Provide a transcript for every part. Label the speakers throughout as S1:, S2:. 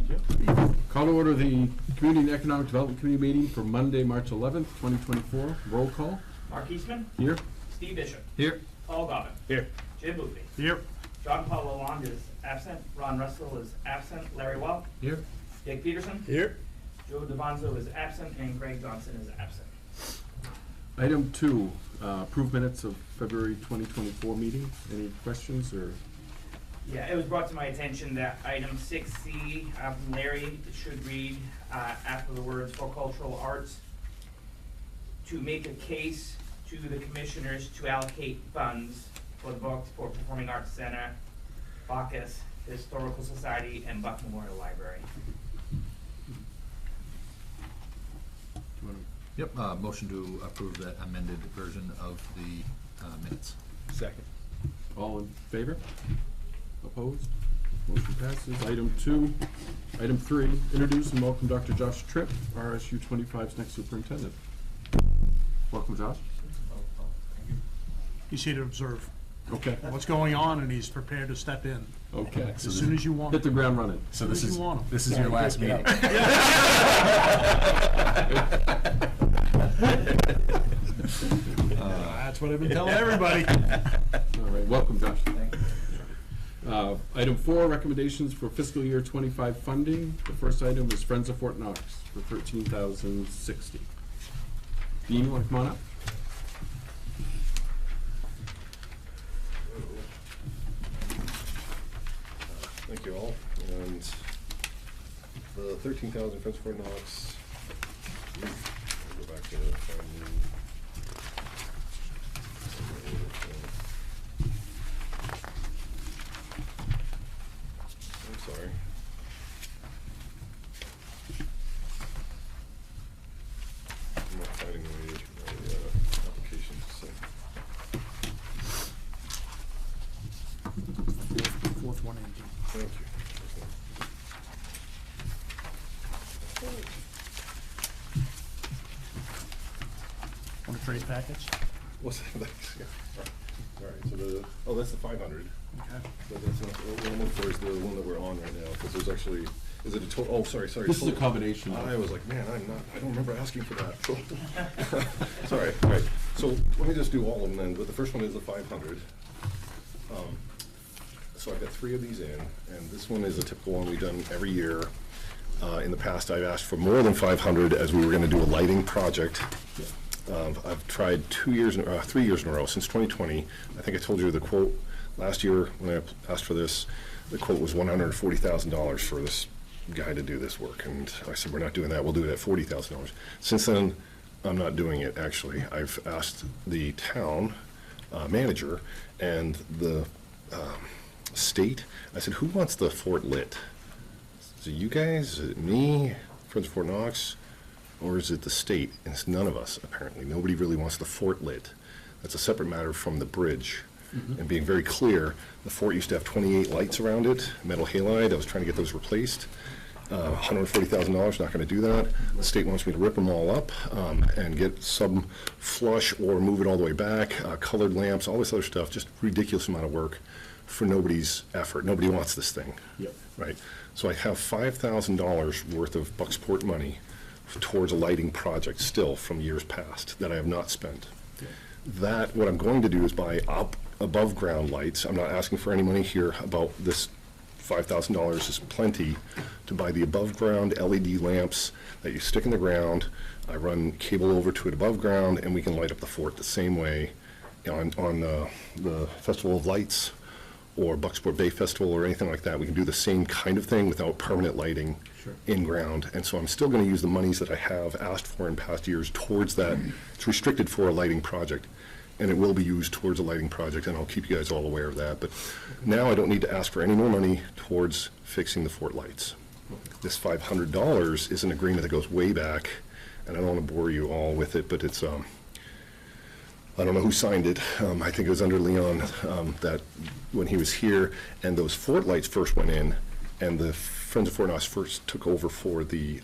S1: you. Call to order the Community and Economic Development Committee meeting for Monday, March 11th, 2024. Roll call.
S2: Mark Eastman.
S1: Here.
S2: Steve Bishop.
S1: Here.
S2: Paul Gobbin.
S1: Here.
S2: Jim Boothby.
S1: Here.
S2: John Paul Lalonde is absent. Ron Russell is absent. Larry Wall.
S1: Here.
S2: Dick Peterson.
S1: Here.
S2: Joe DeVonzo is absent, and Greg Johnson is absent.
S1: Item 2, approved minutes of February 2024 meeting. Any questions or?
S2: Yeah, it was brought to my attention that item 6C from Larry should read after the words "for cultural arts" to make a case to the commissioners to allocate funds for the Bucksport Performing Arts Center, Bacchus Historical Society, and Buck Memorial Library.
S3: Yep, motion to approve that amended version of the minutes.
S1: Second. All in favor? Opposed? Motion passes. Item 2. Item 3, introduce and welcome Dr. Josh Tripp, RSU 25's next superintendent. Welcome, Josh.
S4: He's here to observe
S1: Okay.
S4: what's going on, and he's prepared to step in
S1: Okay.
S4: as soon as you want
S1: Hit
S4: him.
S1: the ground running.
S3: So
S4: As
S3: this
S4: soon as
S3: is
S4: you want him.
S3: this is your last meeting.
S4: That's what I've been telling everybody.
S1: All right, welcome, Josh. Item 4, recommendations for fiscal year 25 funding. The first item is Friends of Fort Knox for $13,060. Dean, you want to come on up?
S5: Thank you all. And the 13,000 Friends of Fort Knox. I'll go back to I'm sorry. I'm not finding my application. So.
S4: Fourth one in.
S5: Thank you.
S4: Want to trade packets?
S5: What's that? Yeah. All right. So that's the 500.
S4: Okay.
S5: But that's not, the one I'm looking for is the one that we're on right now, because there's actually, is it a total, oh, sorry.
S1: This is a
S5: total.
S1: combination.
S5: I was like, man, I don't remember asking for that. So sorry, all right. So let me just do all of them then, but the first one is the 500. So I've got 3 of these in, and this one is a typical one we've done every year. In the past, I've asked for more than 500 as we were gonna do a lighting project. I've tried 3 years in a row, since 2020. I think I told you the quote last year when I asked for this, the quote was $140,000 for this guy to do this work. And I said, we're not doing that, we'll do it at $40,000. Since then, I'm not doing it, actually. I've asked the town manager and the state, I said, who wants the fort lit? Is it you guys, is it me, Friends of Fort Knox, or is it the state? And it's none of us, apparently. Nobody really wants the fort lit. That's a separate matter from the bridge. And being very clear, the fort used to have 28 lights around it, metal halide. I was trying to get those replaced. $140,000, not going to do that. The state wants me to rip them all up and get some flush or move it all the way back, colored lamps, all this other stuff, just ridiculous amount of work for nobody's effort. Nobody wants this thing.
S1: Yep.
S5: Right? So I have $5,000 worth of Bucksport money towards a lighting project still from years past that I have not spent. That, what I'm going to do is buy above ground lights. I'm not asking for any money here about this. $5,000 is plenty to buy the above ground LED lamps that you stick in the ground. I run cable over to it above ground, and we can light up the fort the same way on the Festival of Lights or Bucksport Bay Festival or anything like that. We can do the same kind of thing without permanent lighting in ground. And so I'm still going to use the monies that I have asked for in past years towards that. It's restricted for a lighting project, and it will be used towards a lighting project, and I'll keep you guys all aware of that. But now I don't need to ask for any more money towards fixing the fort lights. This $500 is an agreement that goes way back, and I don't want to bore you all with it, but it's, I don't know who signed it. I think it was under Leon, that when he was here, and those fort lights first went in, and the Friends of Fort Knox first took over for the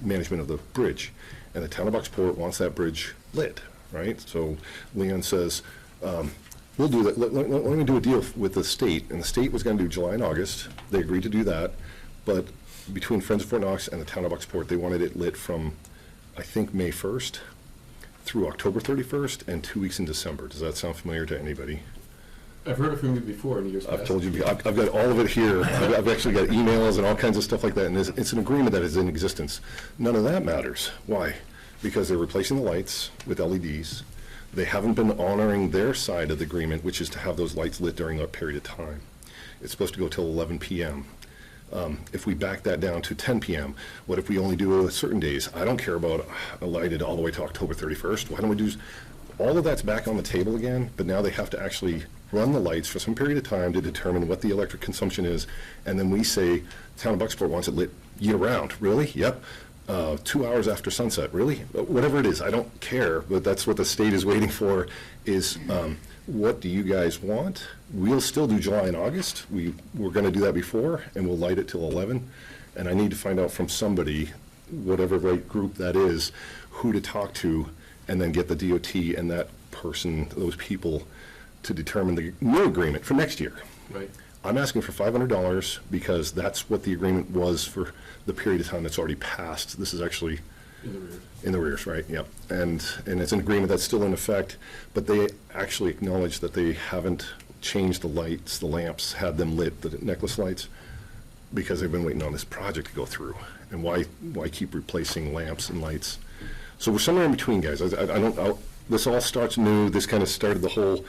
S5: management of the bridge. And the town of Bucksport wants that bridge lit, right? So Leon says, we'll do that. Let me do a deal with the state. And the state was going to do July and August. They agreed to do that. But between Friends of Fort Knox and the town of Bucksport, they wanted it lit from, I think, May 1st through October 31st and 2 weeks in December. Does that sound familiar to anybody?
S1: I've heard it from you before in years past.
S5: I've told you, I've got all of it here. I've actually got emails and all kinds of stuff like that, and it's an agreement that is in existence. None of that matters. Why? Because they're replacing the lights with LEDs. They haven't been honoring their side of the agreement, which is to have those lights lit during that period of time. It's supposed to go till 11 p.m. If we back that down to 10 p.m., what if we only do it certain days? I don't care about lighted all the way to October 31st. Why don't we do, all of that's back on the table again, but now they have to actually run the lights for some period of time to determine what the electric consumption is, and then we say, Town of Bucksport wants it lit year-round. Really? Yep. 2 hours after sunset. Really? Whatever it is, I don't care, but that's what the state is waiting for, is what do you guys want? We'll still do July and August. We're going to do that before, and we'll light it till 11. And I need to find out from somebody, whatever right group that is, who to talk to, and then get the DOT and that person, those people, to determine the new agreement for next year.
S1: Right.
S5: I'm asking for $500 because that's what the agreement was for the period of time that's already passed. This is actually
S1: In the rear.
S5: in the rears, right? Yep. And it's an agreement that's still in effect, but they actually acknowledge that they haven't changed the lights, the lamps, had them lit, the necklace lights, because they've been waiting on this project to go through. And why keep replacing lamps and lights? So we're somewhere in between, guys. This all starts new. This kind of started the whole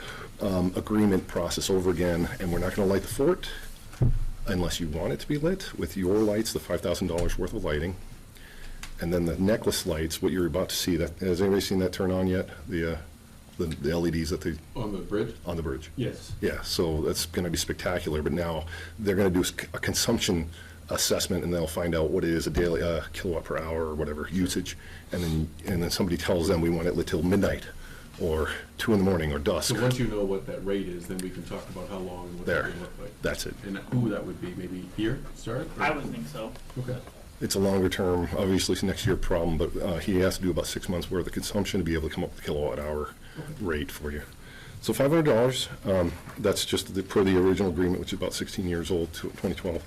S5: agreement process over again, and we're not going to light the fort unless you want it to be lit with your lights, the $5,000 worth of lighting. And then the necklace lights, what you're about to see, that, has anybody seen that turn on yet? The LEDs that they,
S1: On the bridge?
S5: on the bridge?
S1: Yes.
S5: Yeah, so that's going to be spectacular, but now they're going to do a consumption assessment, and they'll find out what it is, a daily kilowatt per hour or whatever usage, and then somebody tells them we want it lit till midnight, or 2 in the morning, or dusk.
S1: So once you know what that rate is, then we can talk about how long and what that
S5: There,
S1: would look like.
S5: that's it.
S1: And who that would be, maybe here, start? or-
S2: I would think so.
S1: Okay.
S5: It's a longer term, obviously it's next year problem, but he has to do about 6 months worth of consumption to be able to come up with a kilowatt hour rate for you. So $500, that's just per the original agreement, which is about 16 years old, 2012.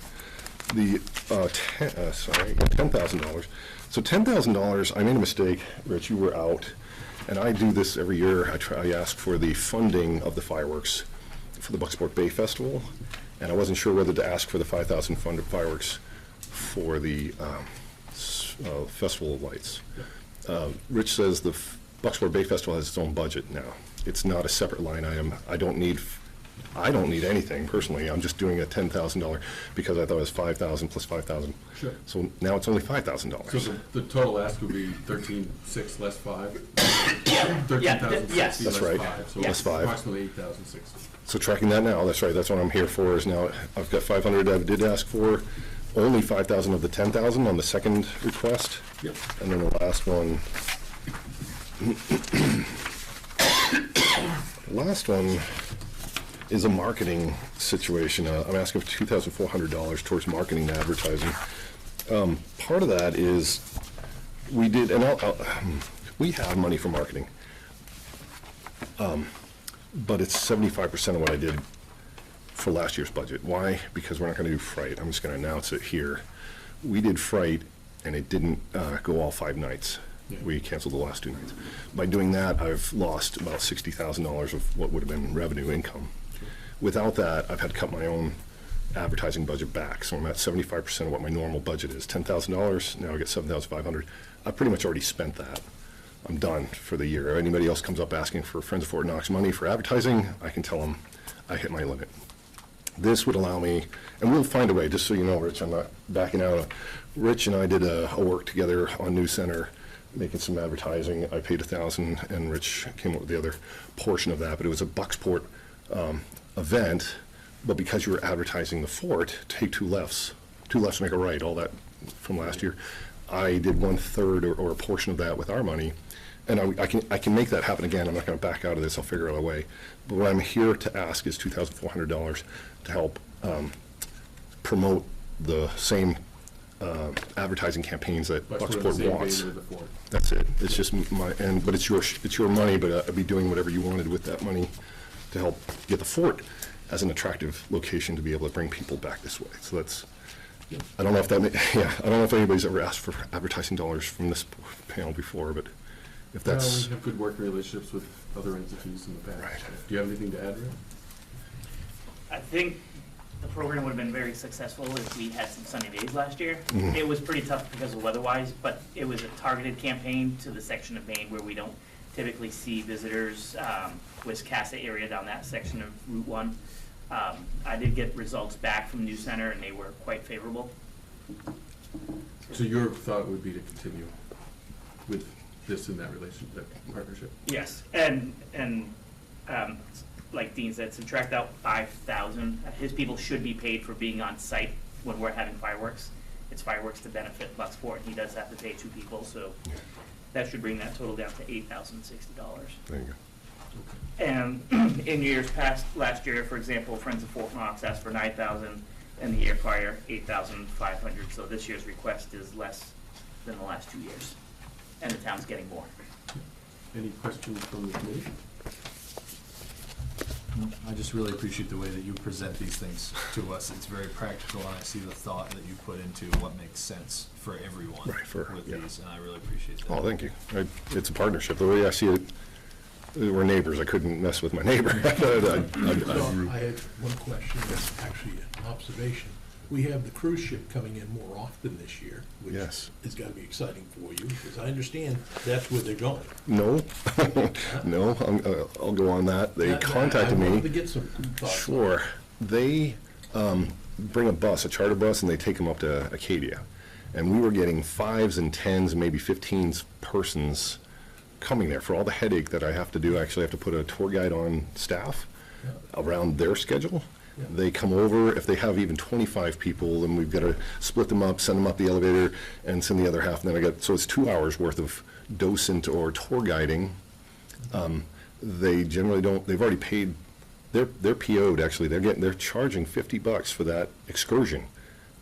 S5: The $10,000. So $10,000, I made a mistake, Rich, you were out, and I do this every year. I ask for the funding of the fireworks for the Bucksport Bay Festival, and I wasn't sure whether to ask for the 5,000 funded fireworks for the Festival of Lights. Rich says the Bucksport Bay Festival has its own budget now. It's not a separate line item. I don't need anything personally. I'm just doing a $10,000 because I thought it was 5,000 plus 5,000.
S1: Sure.
S5: So now it's only $5,000.
S1: So the total ask would be 13,600 less 5?
S2: Yeah,
S1: 13,060
S2: yes.
S5: That's
S1: less
S5: right.
S1: 5. So
S2: Yes.
S1: it's
S5: Five.
S1: approximately 8,060.
S5: So tracking that now, that's right, that's what I'm here for, is now I've got 500 I did ask for, only 5,000 of the 10,000 on the second request.
S1: Yep.
S5: And then the last one, is a marketing situation. I'm asking for $2,400 towards marketing and advertising. Part of that is, we did, and we have money for marketing. But it's 75% of what I did for last year's budget. Why? Because we're not gonna do Fright. I'm just gonna announce it here. We did Fright, and it didn't go all 5 nights.
S1: Yeah.
S5: We canceled the last 2 nights. By doing that, I've lost about $60,000 of what would have been revenue income. Without that, I've had to cut my own advertising budget back, so I'm at 75% of what my normal budget is. $10,000, now I get $7,500. I pretty much already spent that. I'm done for the year. If anybody else comes up asking for Friends of Fort Knox money for advertising, I can tell them I hit my limit. This would allow me, and we'll find a way, just so you know, Rich, I'm not backing out. Rich and I did a work together on News Center, making some advertising. I paid $1,000, and Rich came up with the other portion of that, but it was a Bucksport event, but because you were advertising the fort, take 2 lefts. 2 lefts make a right, all that from last year. I did 1/3 or a portion of that with our money, and I can make that happen again. I'm not going to back out of this. I'll figure out a way. But what I'm here to ask is $2,400 to help promote the same advertising campaigns that
S1: But we're in the
S5: Bucksport
S1: same
S5: wants.
S1: vein with the Ford.
S5: That's it. It's just but it's your money, but I'd be doing whatever you wanted with that money to help get the fort as an attractive location to be able to bring people back this way. So I don't know if that, yeah, I don't know if anybody's ever asked for advertising dollars from this panel before, but if
S1: Well,
S5: that's,
S1: we have good working relationships with other entities in the past.
S5: Right.
S1: Do you have anything to add, Rick?
S2: I think the program would have been very successful if we had some sunny days last year.
S5: Mhm.
S2: It was pretty tough because of weather-wise, but it was a targeted campaign to the section of Maine where we don't typically see visitors, Wiscasset area down that section of Route 1. I did get results back from New Center, and they were quite favorable.
S1: So your thought would be to continue with this in that relationship, partnership?
S2: Yes, and like Dean said, subtract out 5,000. His people should be paid for being on site when we're having fireworks. It's fireworks to benefit Bucksport, and he does have to pay 2 people, so that should bring that total down to $8,060.
S5: there you go.
S2: And in years past, last year, for example, Friends of Fort Knox asked for 9,000, and the year prior, 8,500. So this year's request is less than the last 2 years, and the town's getting more.
S1: Any questions from the committee?
S3: I just really appreciate the way that you present these things to us. It's very practical, and I see the thought that you put into what makes sense for everyone
S5: Right,
S3: with
S5: yeah.
S3: these, and I really appreciate that.
S5: Oh, thank you. It's a partnership. The way I see it, we're neighbors. I couldn't mess with my neighbor.
S6: So I had one question, that's actually an observation. We have the cruise ship coming in more often this year, which
S5: Yes.
S6: is gonna be exciting for you, because I understand that's where they're going.
S5: No, no, I'll go on that. They contacted
S6: I wanted
S5: me.
S6: to get some thoughts.
S5: Sure. They bring a bus, a charter bus, and they take them up to Acadia. And we were getting 5s and 10s, maybe 15s persons coming there for all the headache that I have to do. Actually, I have to put a tour guide on staff
S6: Yeah.
S5: around their schedule.
S6: Yeah.
S5: They come over, if they have even 25 people, then we've got to split them up, send them up the elevator, and send the other half, and then so it's 2 hours worth of docent or tour guiding. They generally don't, they've already paid, they're PO'd, actually, they're charging $50 for that excursion.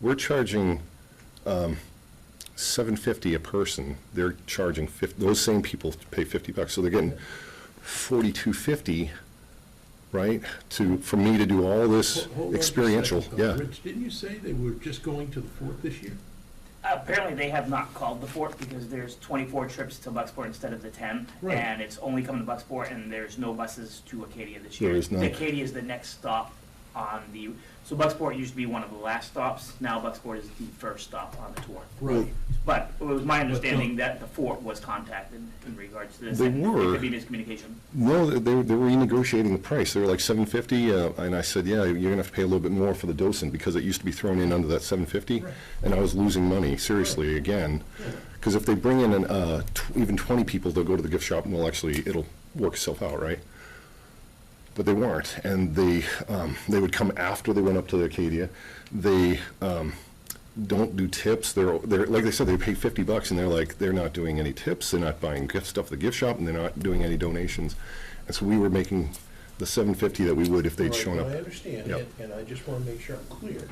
S5: We're charging $750 a person, they're charging those same people pay $50, so they're getting $42.50, right, for me to do all this
S6: Hold on for a
S5: experiential,
S6: second, though.
S5: yeah.
S6: Rich, didn't you say they were just going to the fort this year?
S2: Apparently, they have not called the fort because there's 24 trips to Bucksport instead of the 10.
S6: Right.
S2: And it's only coming to Bucksport, and there's no buses to Acadia this
S5: There
S2: year.
S5: is none.
S2: Acadia is the next stop on the, so Bucksport used to be one of the last stops. Now Bucksport is the first stop on the tour.
S6: Right.
S2: But it was my understanding that the fort was contacted in regards to this.
S5: They
S2: and
S5: were.
S2: It could be miscommunication.
S5: No, they were renegotiating the price. They were like $750, and I said, yeah, you're gonna have to pay a little bit more for the docent, because it used to be thrown in under that $750,
S6: Right.
S5: and I was losing money, seriously, again. Because if they bring in even 20 people, they'll go to the gift shop, and it'll work itself out, right? But they weren't, and they would come after they went up to the Acadia. They don't do tips. They're like they said, they pay $50, and they're not doing any tips. They're not buying gift stuff at the gift shop, and they're not doing any donations. And so we were making the $750 that we would if they'd
S6: Right,
S5: shown
S6: well,
S5: up.
S6: I understand,
S5: Yep.
S6: and I just wanna make sure I'm clear.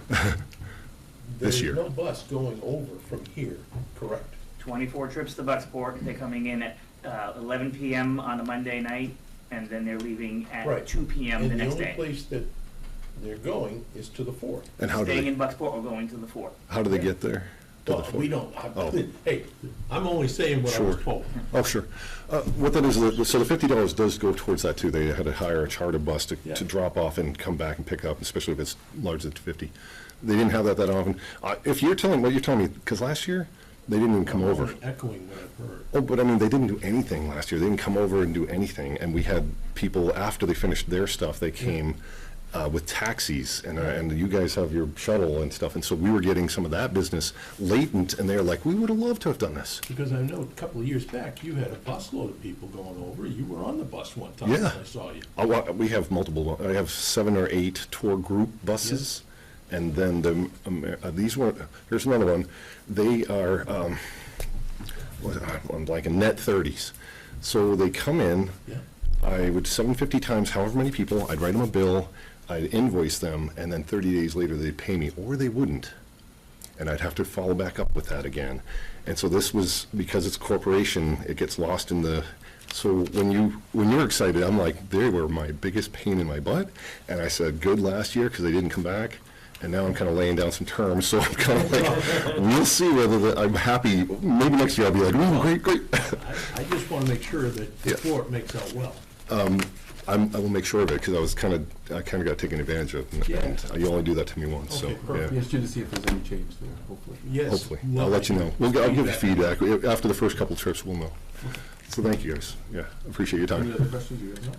S5: This year.
S6: There's no bus going over from here, correct?
S2: 24 trips to Bucksport. They're coming in at 11 PM on a Monday night, and then they're leaving at
S6: Right.
S2: 2 PM the next
S6: And the
S2: day.
S6: only place that they're going is to the fort.
S5: And how do
S2: Staying
S5: they,
S2: in Bucksport or going to the fort.
S5: how do they get there? To the
S6: Well,
S5: fort?
S6: we don't,
S5: Oh.
S6: hey, I'm only saying what I was
S5: Sure.
S6: told.
S5: Oh, sure. What that is, so the $50 does go towards that too. They had to hire a charter bus
S6: Yeah.
S5: to drop off and come back and pick up, especially if it's larger than 50. They didn't have that often. If you're telling, what you're telling me, because last year, they didn't even come
S6: I'm
S5: over.
S6: only echoing what I've heard.
S5: Oh, but I mean, they didn't do anything last year. They didn't come over and do anything. And we had people, after they finished their stuff, they came with taxis, and you guys have your shuttle and stuff. And so we were getting some of that business latent, and they're like, we would have loved to have done this.
S6: Because I know a couple of years back, you had a busload of people going over. You were on the bus one time when
S5: Yeah.
S6: I saw you.
S5: We have multiple, I have 7 or 8 tour group buses, and then here's another one. They are, I'm like net 30s. So they come in,
S6: Yeah.
S5: I would 750 times however many people, I'd write them a bill, I'd invoice them, and then 30 days later they'd pay me, or they wouldn't. And I'd have to follow back up with that again. And so this was, because it's a corporation, it gets lost in the, so when you're excited, I'm like, they were my biggest pain in my butt, and I said, good last year, because they didn't come back, And now I'm kind of laying down some terms, so I'm kind of like, we'll see whether I'm happy. Maybe next year I'll be like, ooh, great, great.
S6: I just want to make sure that
S5: Yeah.
S6: before it makes out well.
S5: I will make sure of it, because I kind of got taken advantage of, and you only do that to me once, so,
S6: Okay, perfect.
S5: yeah.
S1: Yes, to see if there's any change there, hopefully.
S6: Yes.
S5: Hopefully.
S6: love
S5: I'll let you
S6: it.
S5: know. I'll give you feedback. After the first couple trips, we'll know. So thank you, guys. Yeah, appreciate your
S1: Any
S5: time.
S1: other questions you guys have?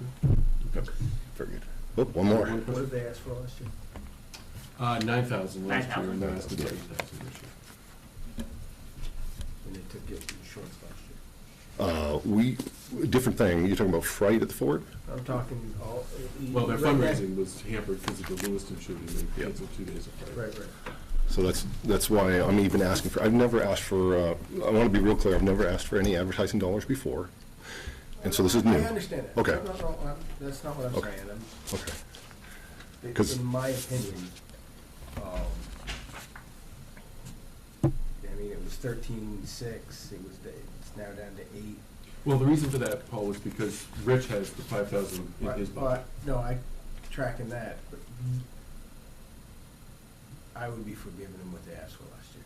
S1: Okay.
S5: Very good. Oh, one more.
S1: One
S7: What
S1: question?
S7: did they ask for last year?
S1: 9,000 last year, and
S2: 9,000.
S1: then asked to 10,000 this year.
S7: When they took it insurance last year?
S5: Different thing. You're talking about fright at the fort?
S7: I'm talking all.
S1: Well, their
S7: right,
S1: fundraising was hampered because of the Lewiston shooting, they
S5: Yeah.
S1: canceled 2 days of Friday.
S7: Right, right.
S5: So that's why I'm even asking for, I've never asked for, I want to be real clear, I've never asked for any advertising dollars before. And so this is new.
S7: I understand that.
S5: Okay.
S7: No, that's not what I'm
S5: Okay.
S7: saying.
S5: Okay. 'Cause-
S7: In my opinion, I mean, it was 13.6, it's now down to 8.
S1: Well, the reason for that, Paul, was because Rich has the 5,000 in his
S7: But,
S1: budget.
S7: no, I tracking that, but I would be forgiving them what they asked for last year.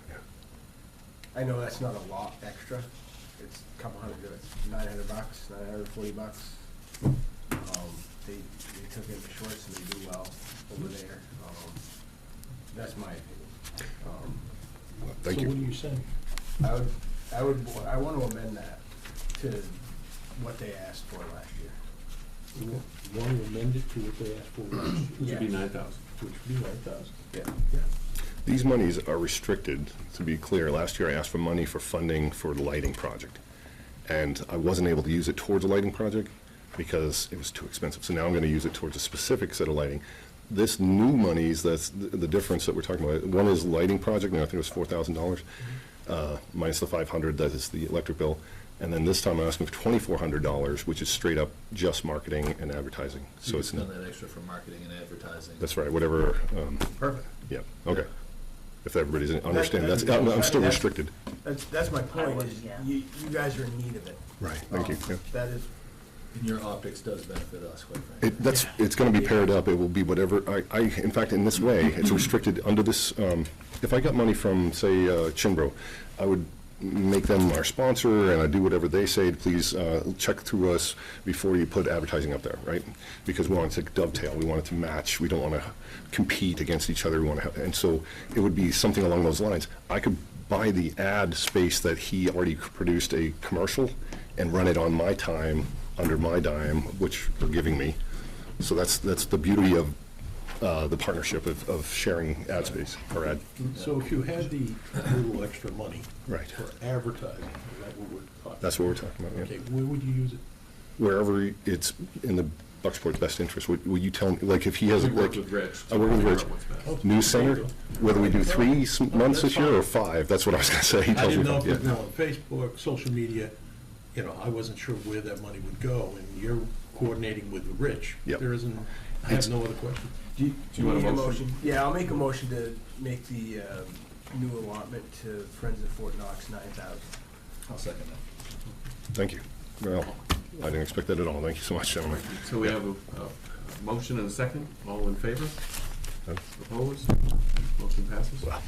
S5: Yeah.
S7: I know that's not a lot extra, it's a couple hundred, it's $900, $940. They took in the shorts and they do well over there. That's my opinion.
S5: Thank
S6: So what are
S5: you.
S6: you saying?
S7: I want to amend that to what they asked for last year.
S6: You want to amend it to what they asked for last year,
S1: Which would be
S7: Yeah.
S1: 9,000.
S6: which would be 9,000.
S7: Yeah.
S5: These monies are restricted, to be clear. Last year I asked for money for funding for the lighting project. And I wasn't able to use it towards a lighting project because it was too expensive. So now I'm going to use it towards a specific set of lighting. This new monies, that's the difference that we're talking about. One is lighting project, and I think it was $4,000, minus the $500, that is the electric bill. And then this time I'm asking for $2,400, which is straight up just marketing and advertising. So it's,
S3: You've done that extra for marketing and advertising.
S5: that's right, whatever,
S7: Perfect.
S5: yeah, okay. If everybody's understanding, that's, I'm still restricted.
S7: That's my point,
S2: would,
S7: is
S2: yeah.
S7: you guys are in need of it.
S5: Right, thank you. Yeah.
S7: That is,
S3: And your optics does benefit us, quite frankly.
S5: It's gonna be paired up, it will be whatever, in fact, in this way, it's restricted under this, if I got money from, say, Chinbro, I would make them our sponsor, and I do whatever they say, please, check through us before you put advertising up there, right? Because we want it to dovetail, we want it to match, we don't wanna compete against each other, we wanna have, and so it would be something along those lines. I could buy the ad space that he already produced a commercial and run it on my time, under my dime, which they're giving me. So that's the beauty of the partnership of sharing ad space, or ad,
S6: So if you had the little extra money
S5: right.
S6: for advertising, is that what we're talking?
S5: That's what we're talking about,
S6: Okay,
S5: yeah.
S6: where would you use it?
S5: Wherever it's in the Bucksport's best interest, would you tell me, like, if he has,
S1: We
S5: like,
S1: worked with Rich.
S5: I work with
S1: to figure
S5: Rich.
S1: out what's best.
S5: news center, whether we do 3 months this year or 5, that's what I was gonna say. He
S6: I
S5: tells me
S6: didn't know if
S5: that,
S6: it was
S5: yeah.
S6: on Facebook, social media, I wasn't sure where that money would go, and you're coordinating with Rich.
S5: Yep.
S6: There isn't, I have no other question.
S7: do
S1: you want a
S7: need
S1: motion?
S7: Yeah, I'll make a motion to make the new allotment to Friends of Fort Knox 9,000.
S3: I'll second that.
S5: Thank you. Well, I didn't expect that at all. Thank you so much, gentlemen.
S1: So we have a motion and a second. All in favor?
S5: Huh?
S1: Opposed? Motion passes.
S5: Wow.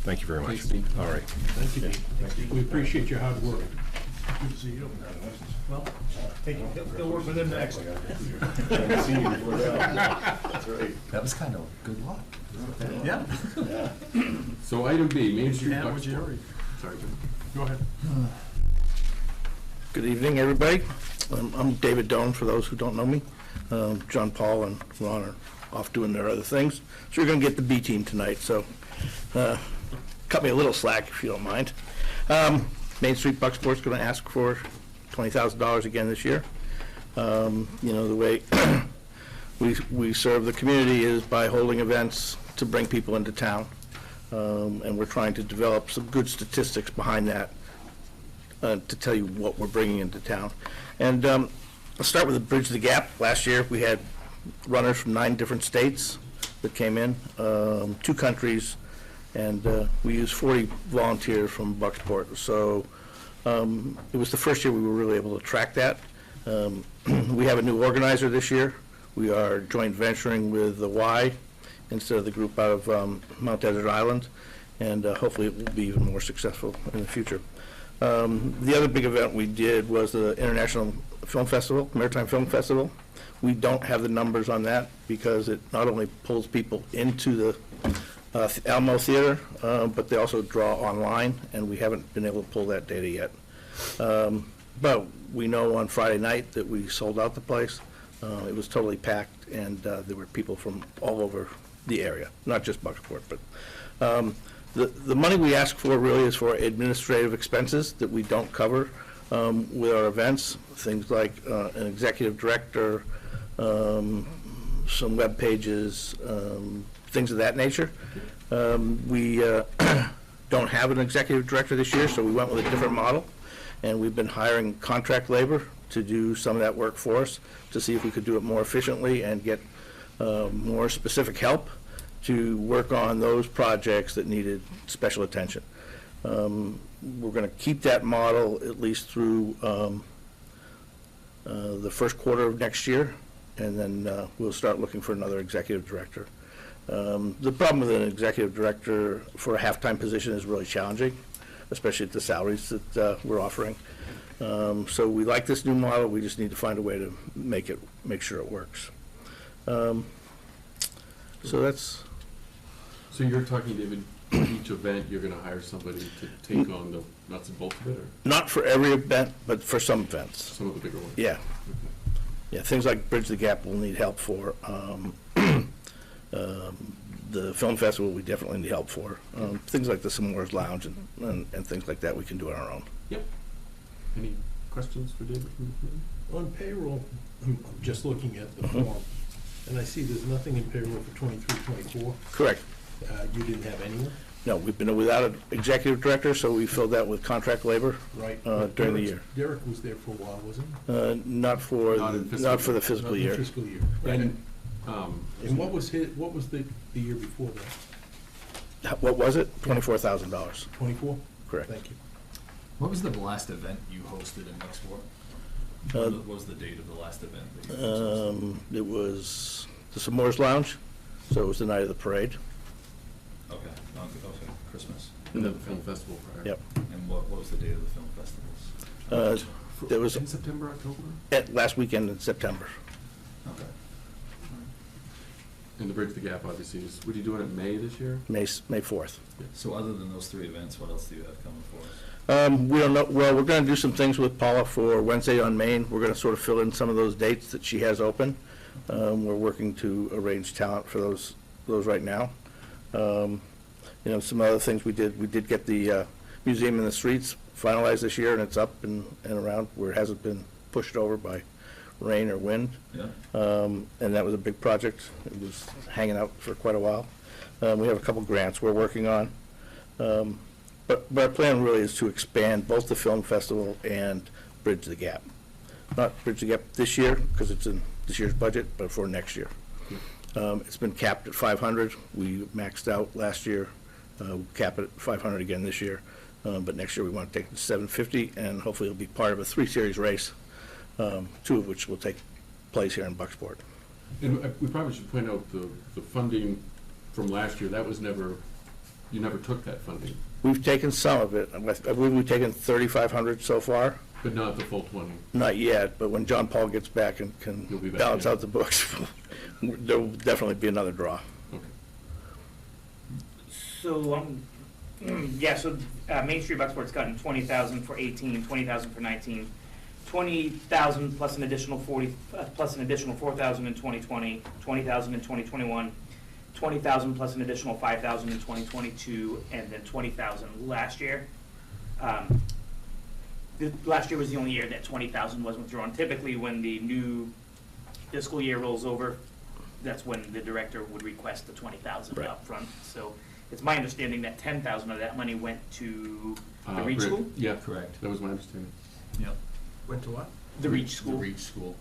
S5: Thank you very much.
S1: Thanks, Steve.
S5: All right.
S6: Thank you, Dean. We appreciate your hard work.
S4: Good to see you. Well, he'll work with him next.
S3: That was kind of good luck.
S4: Yeah.
S1: So item B, Main Street
S4: Yeah, would you
S1: Bucksport.
S4: hurry?
S1: Sorry, Jim.
S4: Go ahead.
S8: Good evening, everybody. I'm David Doan, for those who don't know me. John Paul and Ron are off doing their other things. So you're going to get the B team tonight, so cut me a little slack if you don't mind. Main Street Bucksport's going to ask for $20,000 again this year. The way we serve the community is by holding events to bring people into town. And we're trying to develop some good statistics behind that to tell you what we're bringing into town. And I'll start with the Bridge the Gap. Last year, we had runners from 9 different states that came in, 2 countries, and we used 40 volunteers from Bucksport. So it was the first year we were really able to track that. We have a new organizer this year. We are joint venturing with the Y instead of the group out of Mount Desert Island, and hopefully it will be even more successful in the future. The other big event we did was the International Film Festival, Maritime Film Festival. We don't have the numbers on that because it not only pulls people into the Alamo Theater, but they also draw online, and we haven't been able to pull that data yet. But we know on Friday night that we sold out the place. It was totally packed, and there were people from all over the area, not just Bucksport. But the money we ask for really is for administrative expenses that we don't cover with our events, things like an executive director, some web pages, things of that nature. We don't have an executive director this year, so we went with a different model, and we've been hiring contract labor to do some of that work for us, to see if we could do it more efficiently and get more specific help to work on those projects that needed special attention. We're going to keep that model at least through the first quarter of next year, and then we'll start looking for another executive director. The problem with an executive director for a half-time position is really challenging, especially at the salaries that we're offering. So we like this new model. We just need to find a way to make sure it works. So that's.
S1: So you're talking, David, each event, you're gonna hire somebody to take on the nuts and bolts of it, or
S8: Not for every event, but for some events.
S1: some of the bigger ones?
S8: Yeah. Yeah, things like Bridge the Gap we'll need help for. The film festival we definitely need help for. Things like the S'mores Lounge and things like that we can do on our own.
S1: Yep. Any questions for David from the committee?
S6: On payroll, I'm just looking at the form, and I see there's nothing in payroll for 23, 24.
S8: Correct.
S6: You didn't have anyone?
S8: No, we've been without an executive director, so we filled that with contract labor
S6: Right.
S8: during the year.
S6: Derek was there for a while, wasn't he?
S8: Not for,
S1: Not in fiscal
S8: not for the
S1: year.
S8: fiscal
S6: Not in
S8: year.
S6: Fiscal year.
S1: And,
S6: And what was the year before that?
S8: What was it? $24,000.
S6: 24?
S8: Correct.
S6: Thank you.
S3: What was the last event you hosted in Bucksport? What was the date of the last event that you hosted?
S8: It was the S'mores Lounge, so it was the night of the parade.
S3: Okay, okay, Christmas.
S1: and then the film festival prior.
S8: Yep.
S3: And what was the date of the film festivals?
S8: It was
S1: In September, October?
S8: last weekend in September.
S3: Okay.
S1: And the Bridge the Gap, obviously, is, what are you doing in May this year?
S8: May 4th.
S3: So other than those three events, what else do you have coming for us?
S8: We don't know, well, we're going to do some things with Paula for Wednesday on Main. We're going to sort of fill in some of those dates that she has open. We're working to arrange talent for those right now. Some other things we did get the Museum in the Streets finalized this year, and it's up and around where it hasn't been pushed over by rain or wind.
S3: Yeah.
S8: And that was a big project. It was hanging out for quite a while. We have a couple grants we're working on. But our plan really is to expand both the film festival and Bridge the Gap. Not Bridge the Gap this year, because it's in this year's budget, but for next year. It's been capped at 500. We maxed out last year. We'll cap it at 500 again this year. But next year we want to take it to 750, and hopefully it'll be part of a 3-series race, 2 of which will take place here in Bucksport.
S1: And we probably should point out the funding from last year, that was never, you never took that funding,
S8: We've taken some of it. I believe we've taken 3,500 so far.
S1: but not the full 20.
S8: Not yet, but when John Paul gets back and
S1: He'll be
S8: can
S1: back,
S8: balance
S1: yeah.
S8: out the books, there'll definitely be another draw.
S1: Okay.
S2: So, Main Street Bucksport's gotten 20,000 for 18, 20,000 for 19, 20,000 plus an additional 4,000 in 2020, 20,000 in 2021, 20,000 plus an additional 5,000 in 2022, and then 20,000 last year. Last year was the only year that 20,000 was withdrawn. Typically, when the new fiscal year rolls over, that's when the director would request the 20,000
S8: Right.
S2: up front. So it's my understanding that 10,000 of that money went to the Reach
S1: Bridge-
S2: School?
S1: Yeah,
S3: Correct.
S1: that was my understanding.
S3: Yep.
S7: Went to what?
S2: The Reach
S3: The
S2: School.
S3: Reach School.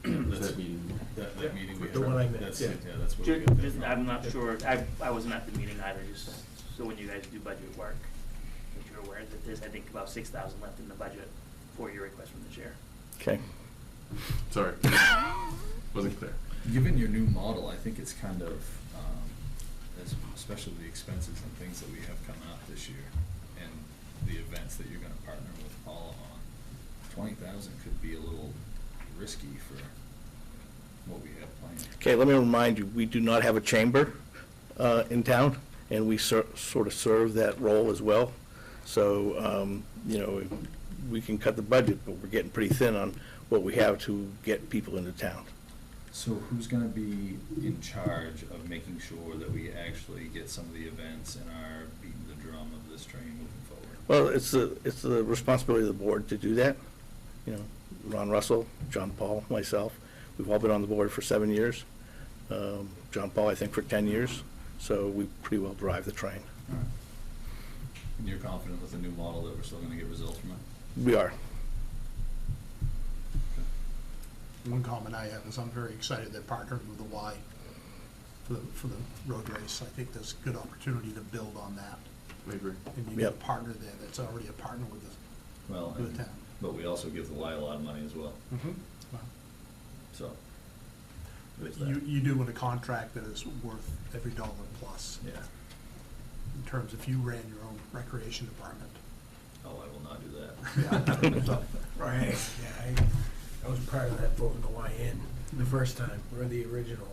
S1: Was that meeting?
S3: That meeting we had.
S6: The one I met,
S3: That's,
S6: yeah.
S3: that's where we got that from.
S2: I'm not sure, I wasn't at the meeting either, just so when you guys do budget work, that you're aware that there's, I think, about 6,000 left in the budget for your request from the chair.
S8: Okay.
S1: Sorry, wasn't clear.
S3: Given your new model, I think it's kind of especially the expenses and things that we have coming up this year, and the events that you're gonna partner with Paula on, 20,000 could be a little risky for what we have planned.
S8: Okay, let me remind you, we do not have a chamber in town, and we sort of serve that role as well. So, we can cut the budget, but we're getting pretty thin on what we have to get people into town.
S3: So who's gonna be in charge of making sure that we actually get some of the events and are beating the drum of this train moving forward?
S8: Well, it's the responsibility of the board to do that. Ron Russell, John Paul, myself, we've all been on the board for 7 years. John Paul, I think, for 10 years, so we pretty well drive the train.
S3: All right. And you're confident with the new model that we're still gonna get results from it?
S8: We are.
S6: One comment I have is I'm very excited that partnered with the Y for the road race. I think there's good opportunity to build on that.
S1: I agree.
S6: And you get a
S8: Yep.
S6: partner there that's already a partner with the,
S3: Well,
S6: with the town.
S3: but we also give the Y a lot of money as well,
S6: Well,
S3: so. there's
S6: You,
S3: that.
S6: you do with a contract that is worth every dollar plus.
S3: Yeah.
S6: In terms if you ran your own recreation department.
S3: Oh, I will not do that.
S7: Right, yeah, I was part of that voting to YN the first time, or the original,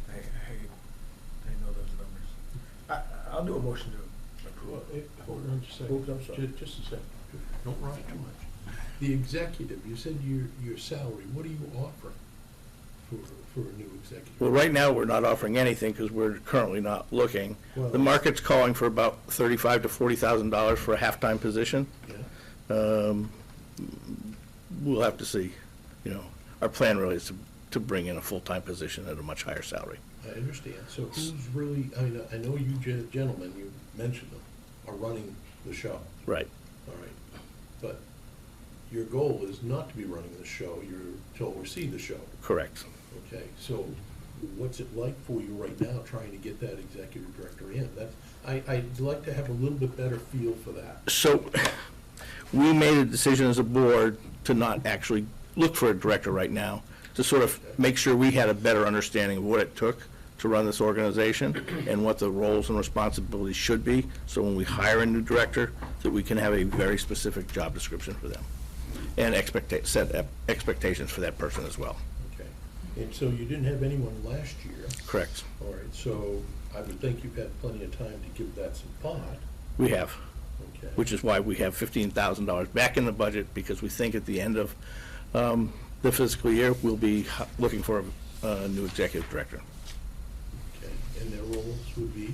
S7: and I know those numbers. I'll do a motion to approve.
S6: Hold on just a
S7: Oops, I'm sorry.
S6: second. Just a second. Don't rush too much. The executive, you said your salary, what are you offering for a new executive?
S8: Well, right now, we're not offering anything because we're currently not looking.
S6: Well-
S8: The market's calling for about $35,000 to $40,000 for a half-time position.
S6: Yeah.
S8: We'll have to see. Our plan really is to bring in a full-time position at a much higher salary.
S6: I understand. So who's really, I know you gentlemen, you mentioned them, are running the show.
S8: Right.
S6: All right. But your goal is not to be running the show, you're to oversee the show.
S8: Correct.
S6: Okay, so what's it like for you right now, trying to get that executive director in? I'd like to have a little bit better feel for that.
S8: So we made a decision as a board to not actually look for a director right now, to sort of make sure we had a better understanding of what it took to run this organization and what the roles and responsibilities should be, so when we hire a new director, that we can have a very specific job description for them and set expectations for that person as well.
S6: Okay. And so you didn't have anyone last year.
S8: Correct.
S6: All right, so I would think you've had plenty of time to give that some thought.
S8: We have,
S6: Okay.
S8: which is why we have $15,000 back in the budget, because we think at the end of the fiscal year, we'll be looking for a new executive director.
S6: Okay, and their roles would be,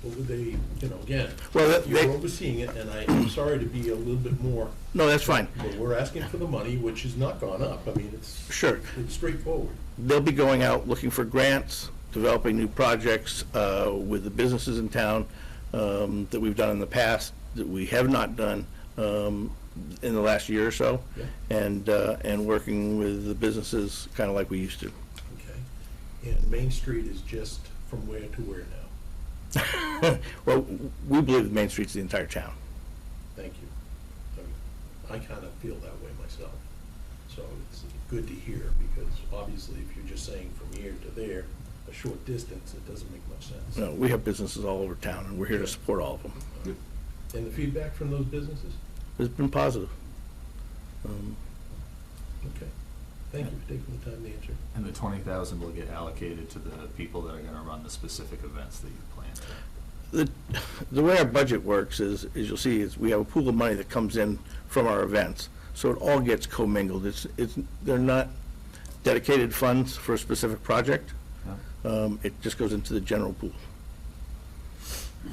S6: what would they, again,
S8: Well,
S6: you're
S8: they-
S6: overseeing it, and I'm sorry to be a little bit more,
S8: No, that's fine.
S6: but we're asking for the money, which has not gone up. I mean, it's
S8: Sure.
S6: straightforward.
S8: They'll be going out looking for grants, developing new projects with the businesses in town that we've done in the past, that we have not done in the last year or so,
S6: Yeah.
S8: and working with the businesses kind of like we used to.
S6: Okay. And Main Street is just from where to where now?
S8: Well, we believe that Main Street's the entire town.
S6: Thank you. I kind of feel that way myself. So it's good to hear, because obviously if you're just saying from here to there, a short distance, it doesn't make much sense.
S8: No, we have businesses all over town, and we're here to support all of them.
S1: Good.
S6: And the feedback from those businesses?
S8: It's been positive.
S6: Okay. Thank you for taking the time to answer.
S3: And the 20,000 will get allocated to the people that are gonna run the specific events that you plan.
S8: The way our budget works is you'll see, is we have a pool of money that comes in from our events, so it all gets commingled. They're not dedicated funds for a specific project. It just goes into the general pool.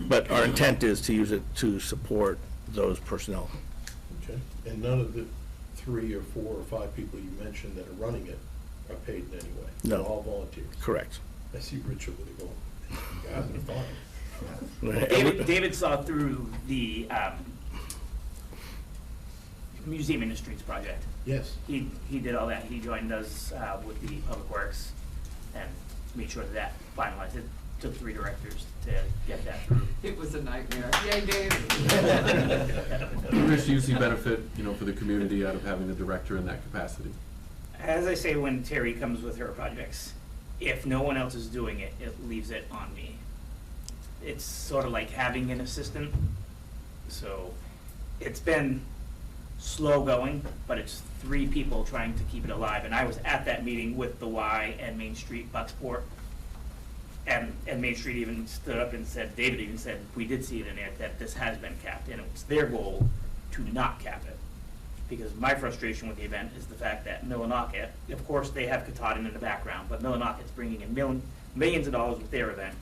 S8: But our intent is to use it to support those personnel.
S6: Okay. And none of the 3 or 4 or 5 people you mentioned that are running it are paid in any way?
S8: No.
S6: They're all volunteers?
S8: Correct.
S6: I see Rich over there going, you guys are fine.
S2: David saw through the Museum Industries project.
S6: Yes.
S2: He did all that. He joined us with the Public Works and made sure that finalized. It took 3 directors to get that through.
S9: It was a nightmare. Yay, Dave.
S1: Rich, do you see benefit, for the community out of having a director in that capacity?
S2: As I say, when Terry comes with her projects, if no one else is doing it, it leaves it on me. It's sort of like having an assistant, so it's been slow going, but it's 3 people trying to keep it alive, and I was at that meeting with the Y and Main Street Bucksport, and Main Street even stood up and said, David even said, we did see it in there, that this has been capped, and it was their goal to not cap it. Because my frustration with the event is the fact that Millinocket, of course, they have Katahdin in the background, but Millinocket's bringing in millions of dollars with their event.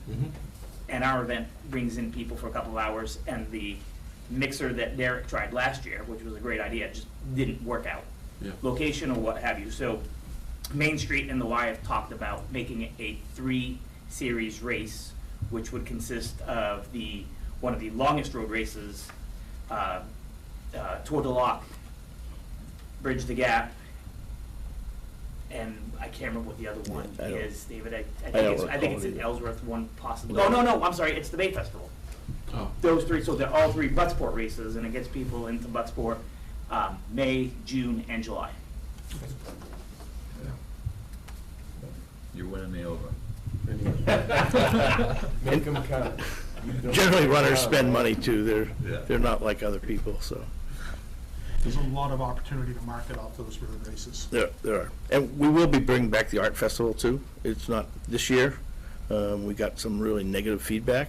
S2: And our event brings in people for a couple of hours, and the mixer that Derek tried last year, which was a great idea, just didn't work out.
S1: Yeah.
S2: Location or what have you. So Main Street and the Y have talked about making it a 3-series race, which would consist of one of the longest road races, Tour de Lock, Bridge the Gap, and I can't remember what the other one
S8: I don't-
S2: is, David. I
S8: don't
S2: think it's
S8: recall
S2: in
S8: either.
S2: Ellsworth, one possibly. Oh, no, I'm sorry, it's the Bay Festival.
S1: Oh,
S2: Those 3, so they're all 3 Bucksport races, and it gets people into Bucksport May, June, and July.
S3: You're winning me over.
S6: Make them count.
S8: Generally, runners spend money too.
S3: Yeah.
S8: They're not like other people, so
S4: There's a lot of opportunity to market off those road races.
S8: there are. And we will be bringing back the art festival too. It's not this year. We got some really negative feedback,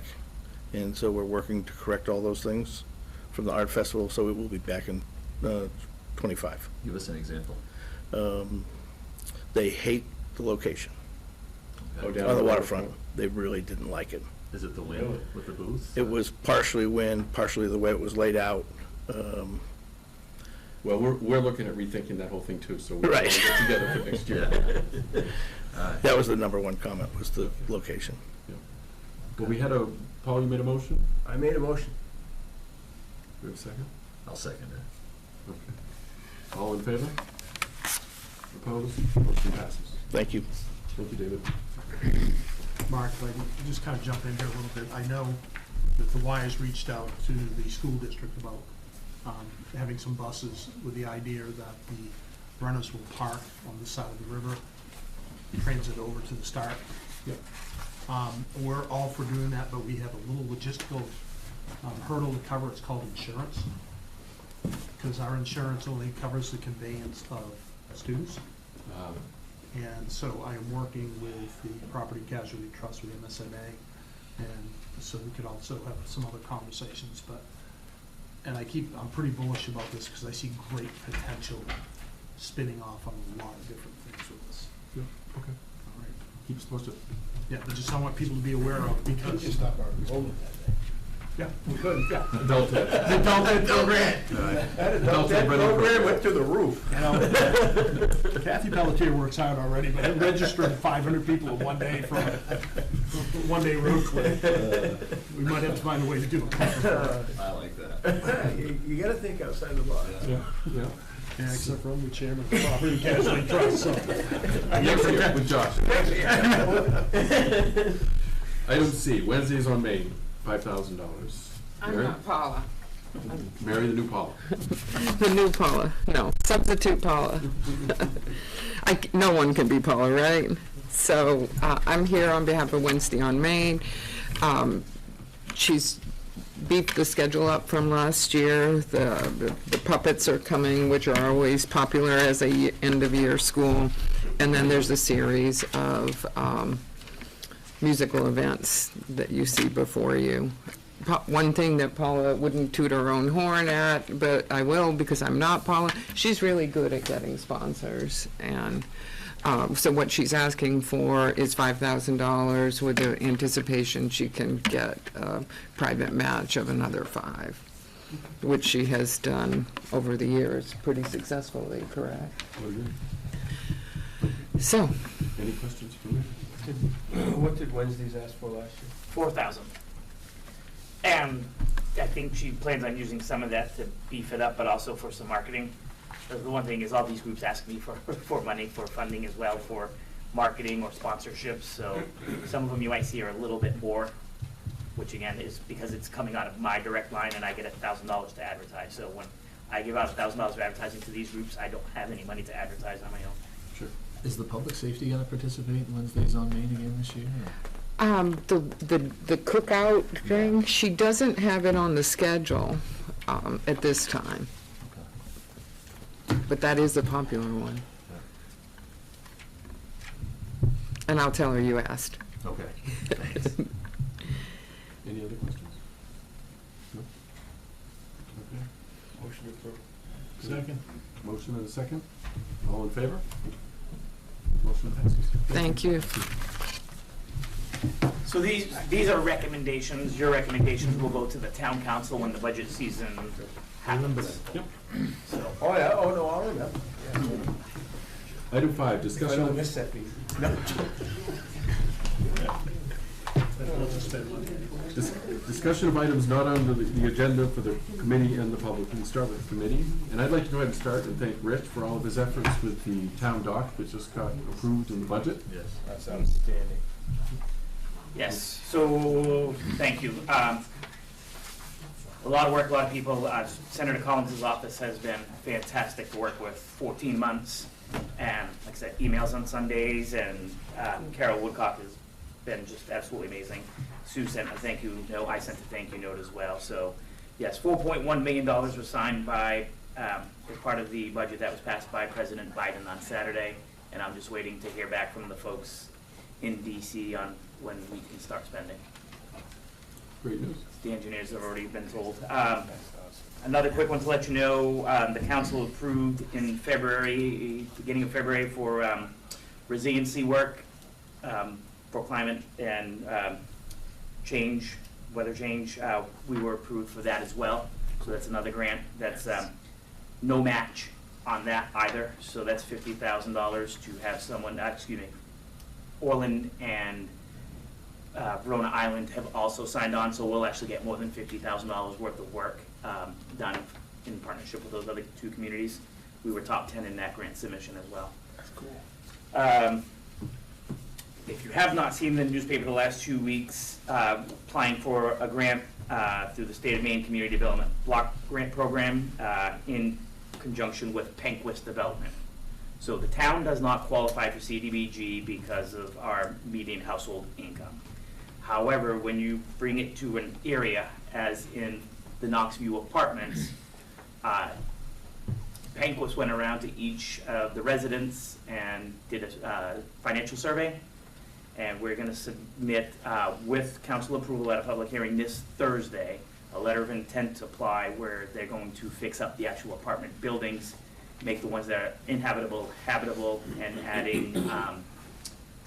S8: and so we're working to correct all those things from the art festival, so it will be back in 25.
S3: Give us an example.
S8: They hate the location
S1: oh, down
S8: on the waterfront. They really didn't like it.
S3: Is it the wind with the booth?
S8: It was partially wind, partially the way it was laid out.
S1: well, we're looking at rethinking that whole thing too, so we'll
S8: Right.
S1: get together for next year.
S8: That was the number one comment, was the location.
S1: Yeah. Well, we had Paul, you made a motion?
S7: I made a motion.
S1: Do we have a second?
S3: I'll second it.
S1: Okay. All in favor? Opposed? Motion passes.
S8: Thank you.
S1: Thank you, David.
S4: Mark, if I can just kind of jump in here a little bit. I know that the Y has reached out to the school district about having some buses with the idea that the runners will park on the side of the river, transit over to the start.
S1: Yep.
S4: We're all for doing that, but we have a little logistical hurdle to cover. It's called insurance. Because our insurance only covers the conveyance of students. And so I am working with the Property Casualty Trust with MSMA, and so we could also have some other conversations, but, and I'm pretty bullish about this because I see great potential spinning off on a lot of different things with this.
S1: Yeah, okay.
S4: All right.
S1: Keep us posted.
S4: Yeah, but just I want people to be aware of, because.
S6: Just stop our enrollment that day.
S4: Yeah, we could, yeah.
S1: Adult ed.
S4: The adult ed program.
S6: That adult ed program went to the roof.
S4: You know, Kathy Pelletier works hard already, but it registered 500 people in one day for one day road clip. We might have to find a way to do it.
S3: I like that.
S7: You gotta think outside the box.
S1: Yeah, yeah.
S4: Yeah, except for I'm the chairman of the Property Casualty Trust, so.
S1: Next year with Josh. Item C, Wednesdays on Main, $5,000.
S9: I'm not Paula.
S1: Mary, the new Paula.
S9: The new Paula. No, substitute Paula. No one can be Paula, right? So I'm here on behalf of Wednesday on Main. She's beefed the schedule up from last year. The puppets are coming, which are always popular as a end-of-year school. And then there's a series of musical events that you see before you. One thing that Paula wouldn't toot her own horn at, but I will because I'm not Paula, she's really good at getting sponsors. And so what she's asking for is $5,000 with the anticipation she can get a private match of another $5,000, which she has done over the years pretty successfully, correct? So,
S1: Any questions for me?
S7: What did Wednesdays ask for last year?
S2: 4,000. And I think she plans on using some of that to beef it up, but also for some marketing. The one thing is all these groups ask me for money, for funding as well, for marketing or sponsorships. So some of them you might see are a little bit more, which again is because it's coming out of my direct line and I get $1,000 to advertise. So when I give out $1,000 of advertising to these groups, I don't have any money to advertise on my own.
S1: Sure.
S3: Is the public safety gonna participate in Wednesdays on Main again this year?
S9: The cookout thing, she doesn't have it on the schedule, at this time, but that is a popular one. And I'll tell her you asked.
S3: Okay.
S1: Any other questions? No? Okay.
S6: Motion approved.
S1: Second. Motion and a second. All in favor? Motion passes.
S9: Thank you.
S2: So these are recommendations. Your recommendations will go to the town council when the budget season happens.
S1: Yep.
S2: So,
S7: Oh, yeah, oh, no, I'll remember.
S1: Item 5,
S7: I
S1: discussion
S7: don't
S1: of
S7: miss that meeting.
S1: discussion of items not on the agenda for the committee and the public. We can start with the committee. And I'd like to go ahead and start and thank Rich for all of his efforts with the town dock that just got approved in the budget.
S3: Yes.
S7: That's outstanding.
S2: yes, so, thank you. A lot of work, a lot of people. Senator Collins' office has been fantastic to work with, 14 months. And like I said, emails on Sundays, and Carol Woodcock has been just absolutely amazing. Sue sent a thank you note, I sent a thank you note as well. So, yes, $4.1 million was signed by, as part of the budget that was passed by President Biden on Saturday. And I'm just waiting to hear back from the folks in DC on when we can start spending.
S1: Great news.
S2: The engineers have already been told. Another quick one to let you know, the council approved in February, beginning of February, for resiliency work for climate and change, weather change. We were approved for that as well. So that's another grant. That's no match on that either. So that's $50,000 to have someone, Orland and Verona Island have also signed on, so we'll actually get more than $50,000 worth of work done in partnership with those other two communities. We were top 10 in that grant submission as well.
S3: That's cool.
S2: If you have not seen the newspaper the last 2 weeks, applying for a grant through the State of Maine Community Development Block Grant Program in conjunction with Penquist Development. So the town does not qualify for CDBG because of our median household income. However, when you bring it to an area, as in the Knoxview Apartments, Penquist went around to each of the residents and did a financial survey. And we're gonna submit, with council approval at a public hearing this Thursday, a letter of intent to apply where they're going to fix up the actual apartment buildings, make the ones that are inhabitable, habitable, and adding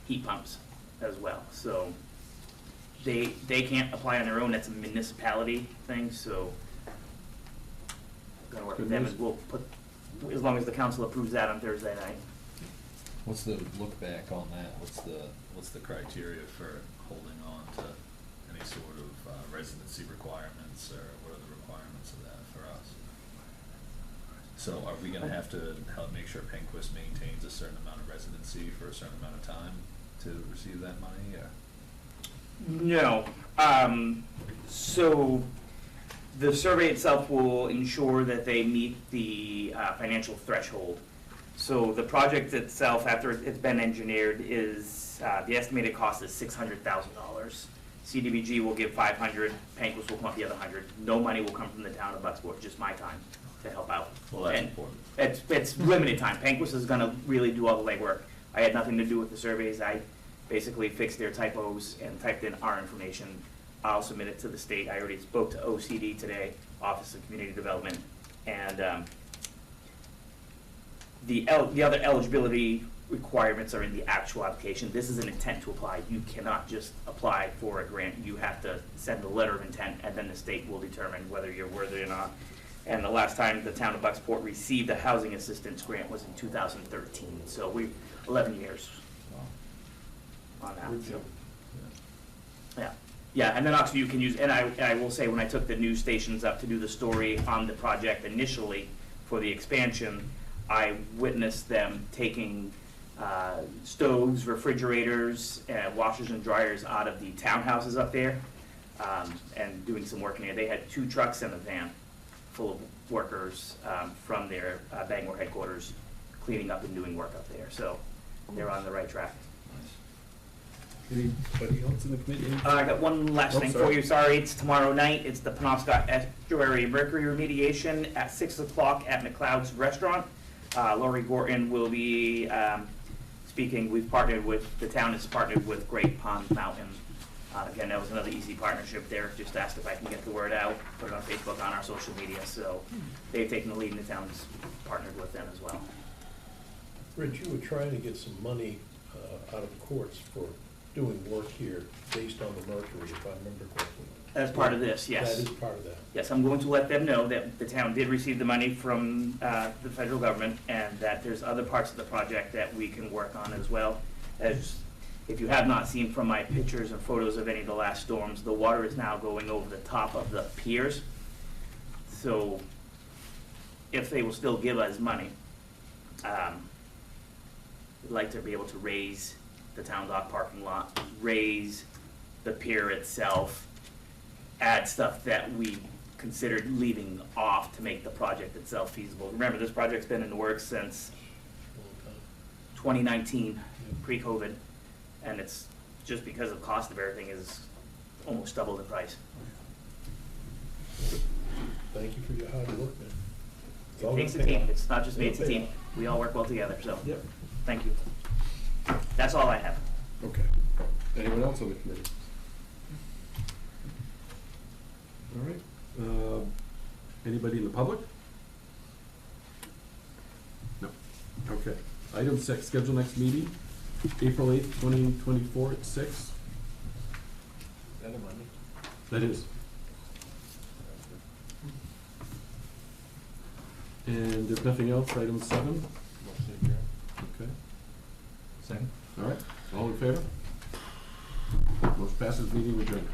S2: heat pumps as well. So they can't apply on their own, that's a municipality thing, so gonna work with them, and we'll put, as long as the council approves that on Thursday night.
S3: What's the look back on that? What's the criteria for holding on to any sort of residency requirements, or what are the requirements of that for us? So are we gonna have to help make sure Penquist maintains a certain amount of residency for a certain amount of time to receive that money, or?
S2: No. So the survey itself will ensure that they meet the financial threshold. So the project itself, after it's been engineered, is the estimated cost is $600,000. CDBG will give 500, Penquist will come up the other 100. No money will come from the town of Bucksport, just my time to help out.
S3: Well, that's
S2: And
S3: important.
S2: It's limited time. Penquist is gonna really do all the legwork. I had nothing to do with the surveys. I basically fixed their typos and typed in our information. I'll submit it to the state. I already spoke to OCD today, Office of Community Development, and the other eligibility requirements are in the actual application. This is an intent to apply. You cannot just apply for a grant. You have to send a letter of intent, and then the state will determine whether you're worthy or not. And the last time the town of Bucksport received a housing assistance grant was in 2013. So 11 years on that. So. Yeah, and then also you can use, and I will say, when I took the news stations up to do the story on the project initially for the expansion, I witnessed them taking stoves, refrigerators, washers and dryers out of the townhouses up there, and doing some work in there. They had 2 trucks and a van full of workers from their Bangor headquarters cleaning up and doing work up there. So they're on the right track.
S1: Anybody else in the committee?
S2: I got one last
S1: Oh,
S2: thing for
S1: sorry.
S2: you, sorry, it's tomorrow night, it's the Penobscot Estuary Mercury remediation at 6 o'clock at McLeod's Restaurant. Lori Gorton will be speaking, the town has partnered with Great Pond Mountain. Again, that was another easy partnership there, just asked if I can get the word out, put it on Facebook, on our social media, so they've taken the lead and the town's partnered with them as well.
S6: Rich, you were trying to get some money out of the courts for doing work here based on the mercury, if I remember correctly.
S2: As part of this, yes.
S6: That is part of that.
S2: Yes, I'm going to let them know that the town did receive the money from the federal government, and that there's other parts of the project that we can work on as well. As, if you have not seen from my pictures and photos of any of the last storms, the water is now going over the top of the piers. So, if they will still give us money, we'd like to be able to raise the town dock parking lot, raise the pier itself, add stuff that we considered leaving off to make the project itself feasible. Remember, this project's been in the works since 2019, pre-COVID, and it's just because of cost of everything is almost double the price.
S6: Thank you for your hard work, man. It's
S2: It
S6: all
S2: takes a
S6: gonna pay
S2: team,
S6: off.
S2: it's not just me, it's a
S6: It'll pay
S2: team. We all work well together, so,
S6: Yep.
S2: thank you. That's all I have.
S1: Okay. Anyone else on the committee? All right. Anybody in the public? No. Okay. Item 6, schedule next meeting, April 8th, 2024 at 6.
S6: Is that a Monday?
S1: That is. And if nothing else, item 7. Okay.
S3: Second?
S1: All right. All in favor? Motion passes, meeting adjourned.